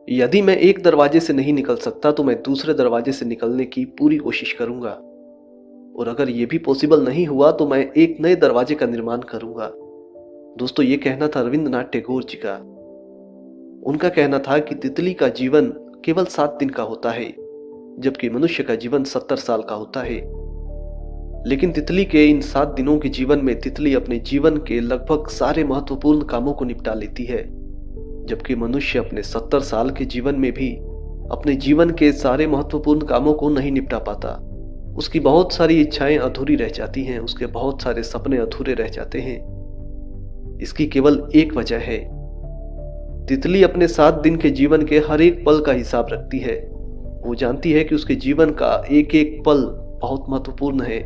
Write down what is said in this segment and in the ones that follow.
यदि मैं एक दरवाजे से नहीं निकल सकता तो मैं दूसरे दरवाजे से निकलने की पूरी कोशिश करूंगा, और अगर ये भी पॉसिबल नहीं हुआ तो मैं एक नए दरवाजे का निर्माण करूंगा। दोस्तों, ये कहना था रविंद्रनाथ टैगोर जी का। उनका कहना था कि तितली का जीवन केवल 7 दिन का होता है, जबकि मनुष्य का जीवन 70 साल का होता है। लेकिन तितली के इन 7 दिनों के जीवन में तितली अपने जीवन के लगभग सारे महत्वपूर्ण कामों को निपटा लेती है, जबकि मनुष्य अपने 70 साल के जीवन में भी अपने जीवन के सारे महत्वपूर्ण कामों को नहीं निपटा पाता। उसकी बहुत सारी इच्छाएं अधूरी रह जाती हैं, उसके बहुत सारे सपने अधूरे रह जाते हैं। इसकी केवल एक वजह है, तितली अपने 7 दिन के जीवन के हर एक पल का हिसाब रखती है। वो जानती है कि उसके जीवन का एक एक पल बहुत महत्वपूर्ण है,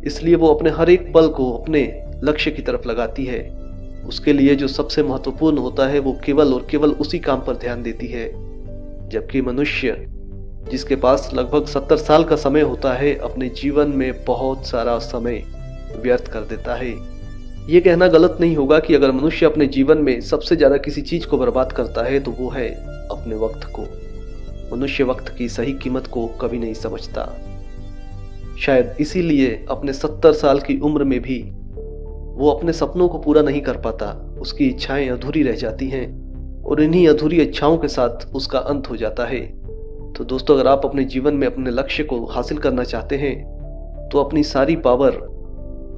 इसलिए वो अपने हर एक पल को अपने लक्ष्य की तरफ लगाती है। उसके लिए जो सबसे महत्वपूर्ण होता है वो केवल और केवल उसी काम पर ध्यान देती है, जबकि मनुष्य जिसके पास लगभग 70 साल का समय होता है, अपने जीवन में बहुत सारा समय व्यर्थ कर देता है। ये कहना गलत नहीं होगा कि अगर मनुष्य अपने जीवन में सबसे ज्यादा किसी चीज को बर्बाद करता है तो वो है अपने वक्त को। मनुष्य वक्त की सही कीमत को कभी नहीं समझता। शायद इसीलिए अपने 70 साल की उम्र में भी वो अपने सपनों को पूरा नहीं कर पाता। उसकी इच्छाएं अधूरी रह जाती हैं और इन्हीं अधूरी इच्छाओं के साथ उसका अंत हो जाता है। तो दोस्तों, अगर आप अपने जीवन में अपने लक्ष्य को हासिल करना चाहते हैं तो अपनी सारी पावर,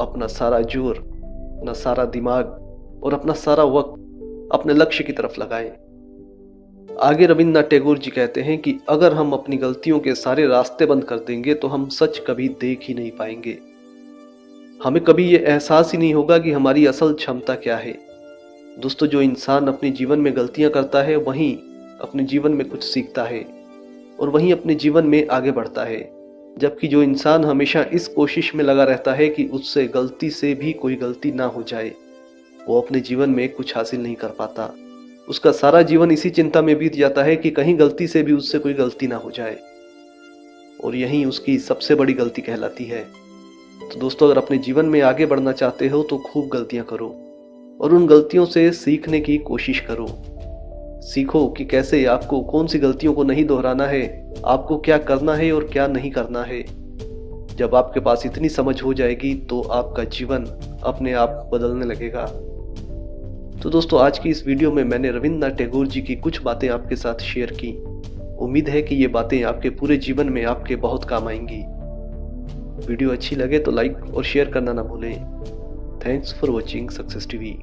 अपना सारा जोर, अपना सारा दिमाग और अपना सारा वक्त अपने लक्ष्य की तरफ लगाएं। आगे रविंद्रनाथ टैगोर जी कहते हैं कि अगर हम अपनी गलतियों के सारे रास्ते बंद कर देंगे तो हम सच कभी देख ही नहीं पाएंगे। हमें कभी ये एहसास ही नहीं होगा कि हमारी असल क्षमता क्या है। दोस्तों, जो इंसान अपने जीवन में गलतियां करता है वहीं अपने जीवन में कुछ सीखता है और वहीं अपने जीवन में आगे बढ़ता है, जबकि जो इंसान हमेशा इस कोशिश में लगा रहता है कि उससे गलती से भी कोई गलती ना हो जाए, वो अपने जीवन में कुछ हासिल नहीं कर पाता। उसका सारा जीवन इसी चिंता में बीत जाता है कि कहीं गलती से भी उससे कोई गलती ना हो जाए, और यही उसकी सबसे बड़ी गलती कहलाती है। तो दोस्तों, अगर अपने जीवन में आगे बढ़ना चाहते हो तो खूब गलतियां करो और उन गलतियों से सीखने की कोशिश करो। सीखो कि कैसे आपको कौन सी गलतियों को नहीं दोहराना है, आपको क्या करना है और क्या नहीं करना है। जब आपके पास इतनी समझ हो जाएगी तो आपका जीवन अपने आप बदलने लगेगा। तो दोस्तों, आज की इस वीडियो में मैंने रविंद्रनाथ टैगोर जी की कुछ बातें आपके साथ शेयर की। उम्मीद है कि ये बातें आपके पूरे जीवन में आपके बहुत काम आएंगी। वीडियो अच्छी लगे तो लाइक और शेयर करना ना भूलें। Thanks for watching success TV.